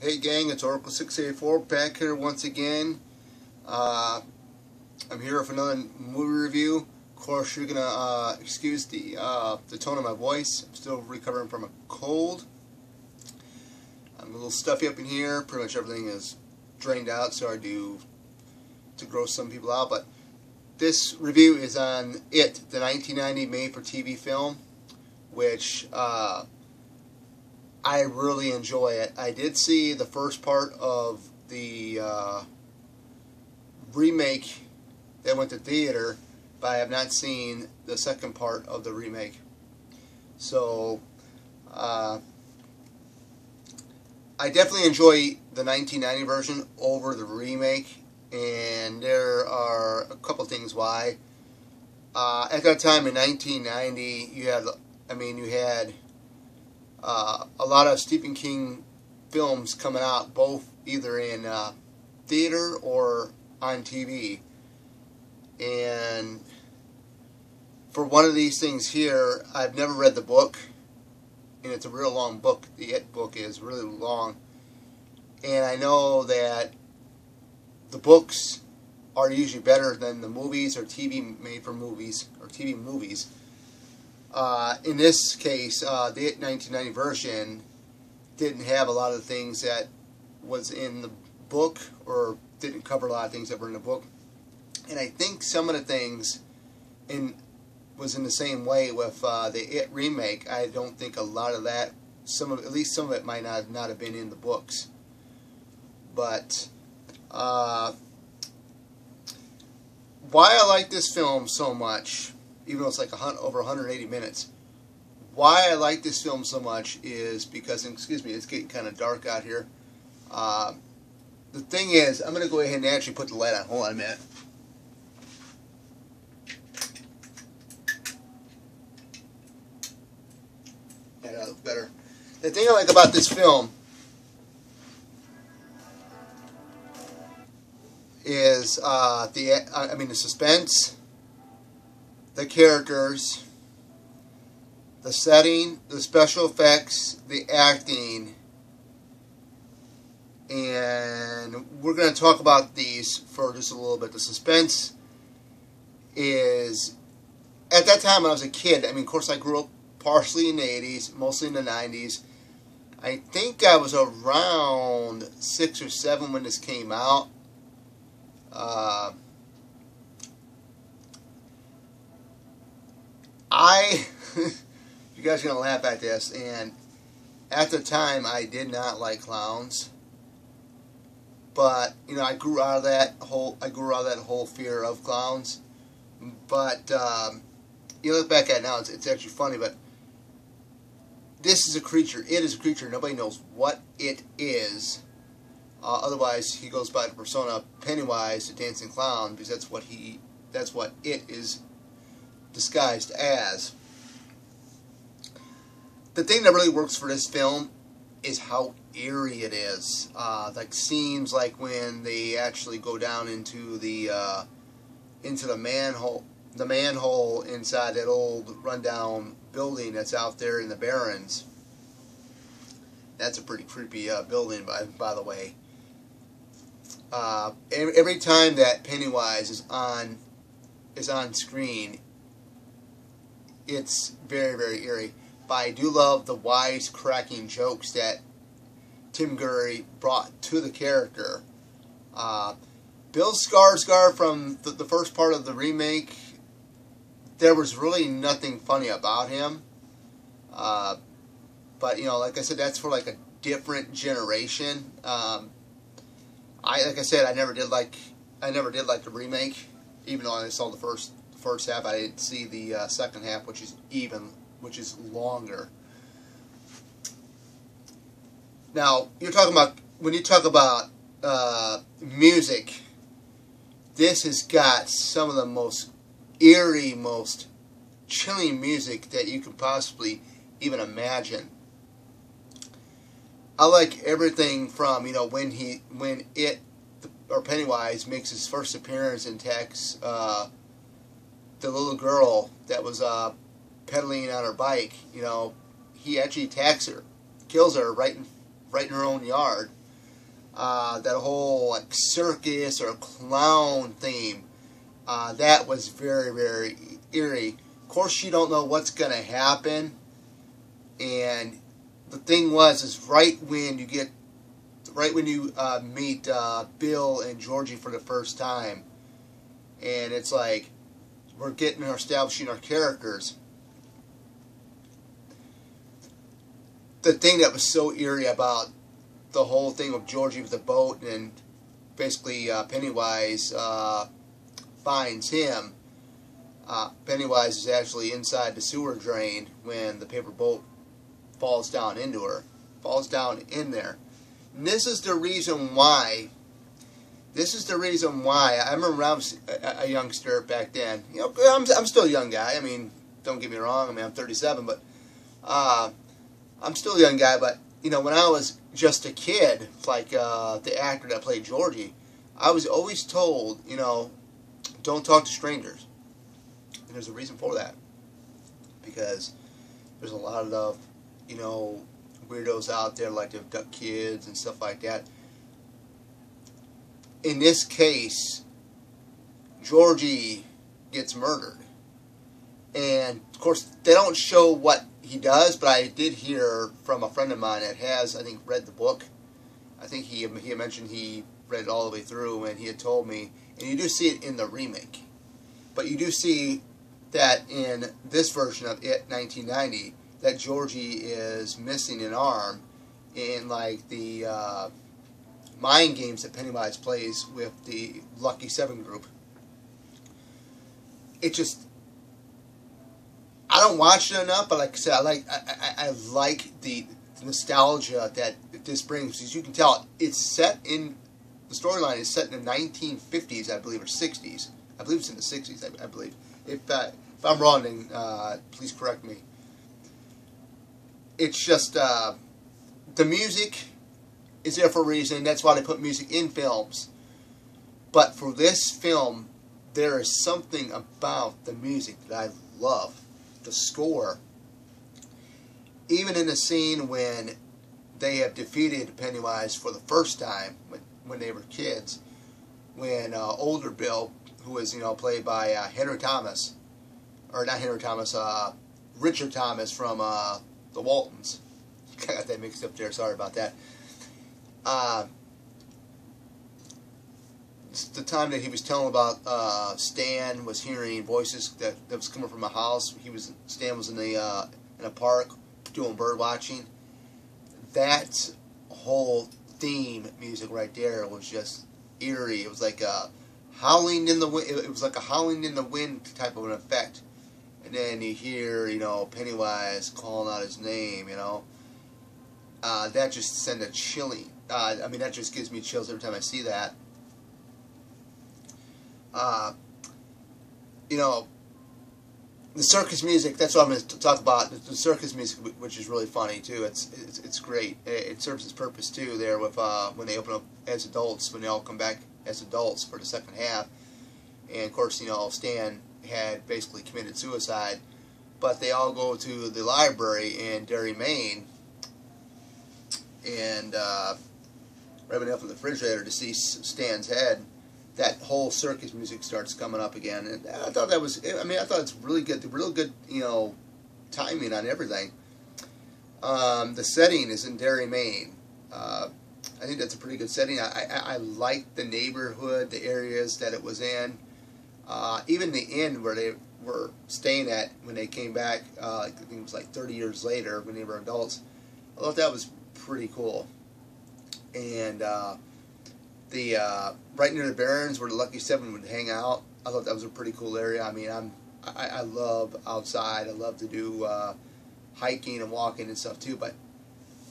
Hey gang, it's Oracle 684 back here once again. I'm here with another movie review. Of course, you're gonna excuse the tone of my voice. I'm still recovering from a cold. I'm a little stuffy up in here. Pretty much everything is drained out. Sorry to gross some people out, but this review is on It, the 1990 made-for-TV film, which I really enjoy it. I did see the first part of the remake that went to theater, but I have not seen the second part of the remake. So I definitely enjoy the 1990 version over the remake, and there are a couple things why. At that time in 1990, you had a lot of Stephen King films coming out, both either in theater or on TV. And for one of these things here, I've never read the book, and it's a real long book. The It book is really long, and I know that the books are usually better than the movies or TV made for movies or TV movies. In this case, the It 1990 version didn't have a lot of the things that was in the book, or didn't cover a lot of things that were in the book. And I think some of the things was in the same way with the It remake. I don't think a lot of that, at least some of it might not have been in the books. But why I like this film so much, even though it's like over 180 minutes, why I like this film so much is because, excuse me, it's getting kind of dark out here. The thing is, I'm going to go ahead and actually put the light on. Hold on a minute. Yeah, that looks better. The thing I like about this film is the suspense, the characters, the setting, the special effects, the acting, and we're going to talk about these for just a little bit. The suspense is, at that time when I was a kid, of course I grew up partially in the 80s, mostly in the 90s. I think I was around 6 or 7 when this came out. You guys are gonna laugh at this, and at the time I did not like clowns, but I grew out of that whole fear of clowns. But you look back at it now, it's actually funny. But this is a creature. It is a creature. Nobody knows what it is. Otherwise, he goes by the persona Pennywise, the dancing clown, because that's what it is disguised as. The thing that really works for this film is how eerie it is. Like scenes like when they actually go down into the manhole inside that old rundown building that's out there in the Barrens. That's a pretty creepy building, by the way. Every time that Pennywise is on screen, it's very, very eerie. But I do love the wisecracking jokes that Tim Curry brought to the character. Bill Skarsgård from the first part of the remake, there was really nothing funny about him. But like I said, that's for like a different generation. Like I said, I never did like the remake, even though I saw the first half. I didn't see the second half, which is longer. Now, when you talk about music, this has got some of the most eerie, most chilling music that you could possibly even imagine. I like everything from when Pennywise makes his first appearance and attacks the little girl that was pedaling on her bike. He actually attacks her, kills her right in her own yard. that whole like circus or clown theme, that was very, very eerie. Of course, you don't know what's going to happen, and the thing is right when you meet Bill and Georgie for the first time, and it's like we're establishing our characters. The thing that was so eerie about the whole thing with Georgie with the boat, and basically Pennywise finds him. Pennywise is actually inside the sewer drain when the paper boat falls down in there. And this is the reason why. I remember when I was a youngster back then. You know, I'm still a young guy. I mean, don't get me wrong. I mean, I'm 37, but I'm still a young guy. But you know, when I was just a kid, like the actor that played Georgie, I was always told, you know, don't talk to strangers. And there's a reason for that, because there's a lot of, you know, weirdos out there like to abduct kids and stuff like that. In this case, Georgie gets murdered, and of course they don't show what he does, but I did hear from a friend of mine that has, I think, read the book. I think he had mentioned he read it all the way through, and he had told me, and you do see it in the remake, but you do see that in this version of it, 1990, that Georgie is missing an arm in like the mind games that Pennywise plays with the Lucky 7 group. It just, I don't watch it enough, but like I said, I like the nostalgia that this brings, because you can tell it's set in, the storyline is set in the 1950s, I believe, or 60s. I believe it's in the 60s, I believe. If I'm wrong, then please correct me. It's just, the music is there for a reason. That's why they put music in films. But for this film, there is something about the music that I love. The score. Even in the scene when they have defeated Pennywise for the first time, when they were kids, when older Bill, who is, you know, played by Henry Thomas, or not Henry Thomas, Richard Thomas from the Waltons. I got that mixed up there, sorry about that. The time that he was telling about Stan was hearing voices that was coming from a house. Stan was in a park doing bird watching. That whole theme music right there was just eerie. It was like a howling in the wind. It was like a howling in the wind type of an effect. And then you hear, you know, Pennywise calling out his name, you know. That just sent a chilling. I mean, that just gives me chills every time I see that. You know, the circus music, that's what I'm going to talk about. The circus music, which is really funny too. It's great. It serves its purpose too there with when they open up as adults, when they all come back as adults for the second half. And of course, you know, Stan had basically committed suicide, but they all go to the library in Derry, Maine, and right when they open the refrigerator to see Stan's head, that whole circus music starts coming up again, and I thought that was, I mean, I thought it's really good, real good, you know, timing on everything. The setting is in Derry, Maine. I think that's a pretty good setting. I like the neighborhood, the areas that it was in. Even the inn where they were staying at when they came back, I think it was like 30 years later when they were adults. I thought that was pretty cool. And right near the Barrens where the Lucky 7 would hang out, I thought that was a pretty cool area. I mean, I love outside. I love to do hiking and walking and stuff too, but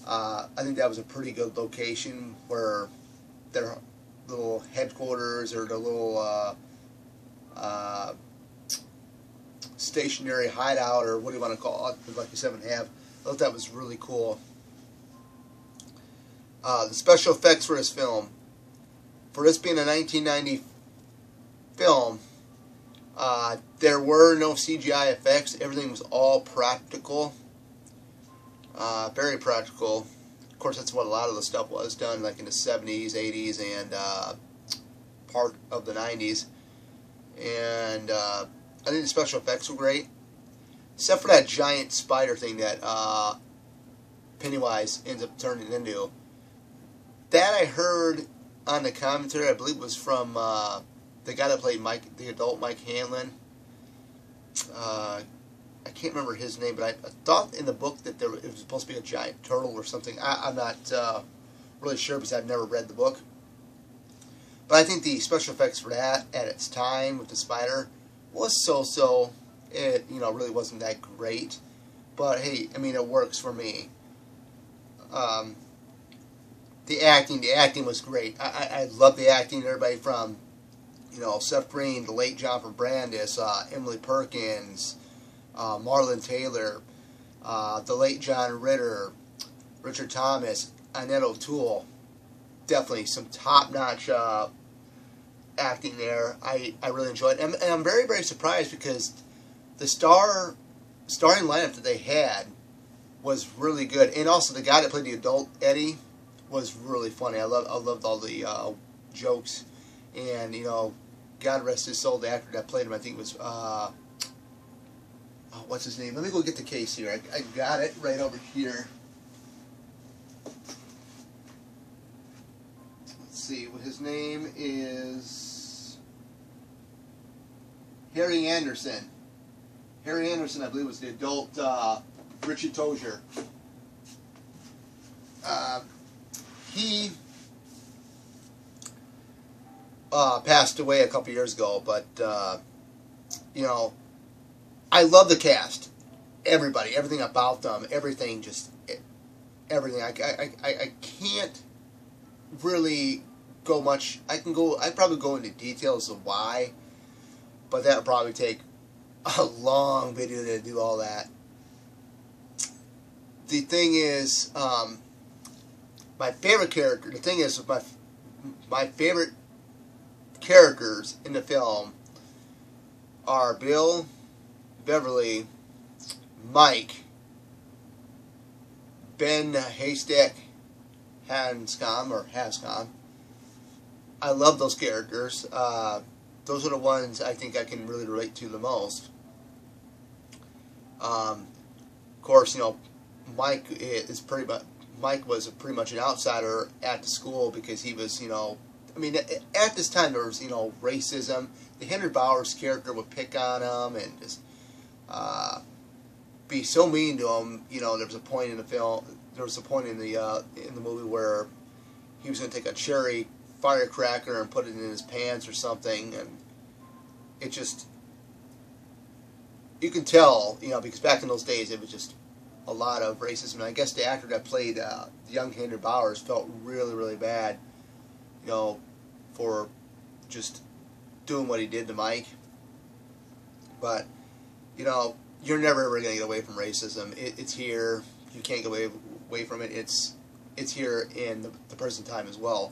I think that was a pretty good location where their little headquarters or the little stationary hideout, or what do you want to call it, the Lucky 7 have. I thought that was really cool. The special effects for this film, for this being a 1990 film, there were no CGI effects. Everything was all practical, very practical. Of course, that's what a lot of the stuff was done, like in the 70s, 80s, and part of the 90s. And I think the special effects were great, except for that giant spider thing that Pennywise ends up turning into. That I heard on the commentary, I believe it was from the guy that played Mike, the adult Mike Hanlon. I can't remember his name, but I thought in the book that it was supposed to be a giant turtle or something. I'm not really sure because I've never read the book. But I think the special effects for that at its time with the spider was so-so. It, you know, really wasn't that great. But hey, I mean, it works for me. The acting was great. I love the acting. Everybody from, you know, Seth Green, the late John from Brandis, Emily Perkins, Marlon Taylor, the late John Ritter, Richard Thomas, Annette O'Toole. Definitely some top-notch acting there. I really enjoyed it. And I'm very, very surprised because the starring lineup that they had was really good. And also the guy that played the adult Eddie was really funny. I loved all the jokes. And, you know, God rest his soul, the actor that played him, I think it was, oh, what's his name? Let me go get the case here. I got it right over here. Let's see. Well, his name is Harry Anderson. Harry Anderson, I believe, was the adult Richie Tozier. He passed away a couple years ago, but you know, I love the cast. Everybody, everything about them, everything, just everything. I can't really go much. I'd probably go into details of why, but that would probably take a long video to do all that. The thing is, my favorite character. The thing is, my favorite characters in the film are Bill, Beverly, Mike, Ben Haystack, Hanscom. I love those characters. Those are the ones I think I can really relate to the most. Of course, you know, Mike was pretty much an outsider at the school because he was, you know, I mean, at this time there was, you know, racism. The Henry Bowers character would pick on him and just be so mean to him. You know, there was a point in the film, there was a point in the movie where he was going to take a cherry firecracker and put it in his pants or something, and it just, you can tell, you know, because back in those days it was just a lot of racism. And I guess the actor that played the young Henry Bowers felt really, really bad, you know, for just doing what he did to Mike. But, you know, you're never ever going to get away from racism. It's here. You can't get away from it. It's here in the present time as well.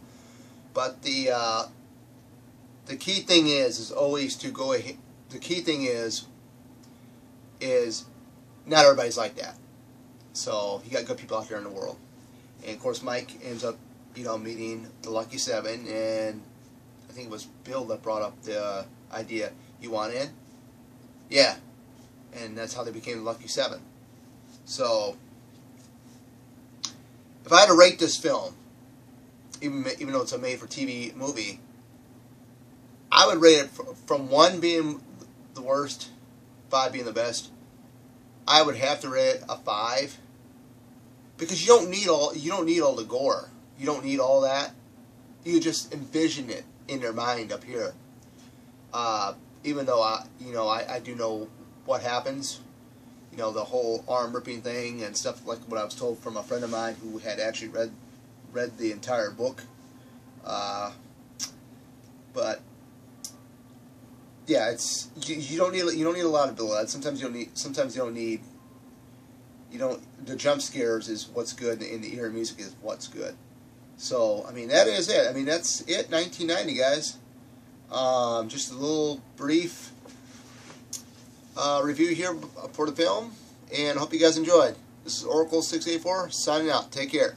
But the key thing is always to go ahead. The key thing is not everybody's like that. So you got good people out there in the world. And of course Mike ends up, you know, meeting the Lucky Seven, and I think it was Bill that brought up the idea, you want in? Yeah. And that's how they became the Lucky Seven. So if I had to rate this film, even though it's a made-for-TV movie, I would rate it from 1 being the worst, 5 being the best. I would have to rate it a 5, because you don't need all the gore. You don't need all that. You just envision it in your mind up here. Even though I do know what happens. You know, the whole arm ripping thing and stuff, like what I was told from a friend of mine who had actually read the entire book. But yeah, it's you don't need a lot of blood. Sometimes you don't need. The jump scares is what's good, and the eerie music is what's good. So I mean, that is it. I mean, that's it. 1990, guys. Just a little brief review here for the film, and I hope you guys enjoyed. This is Oracle 684 signing out. Take care.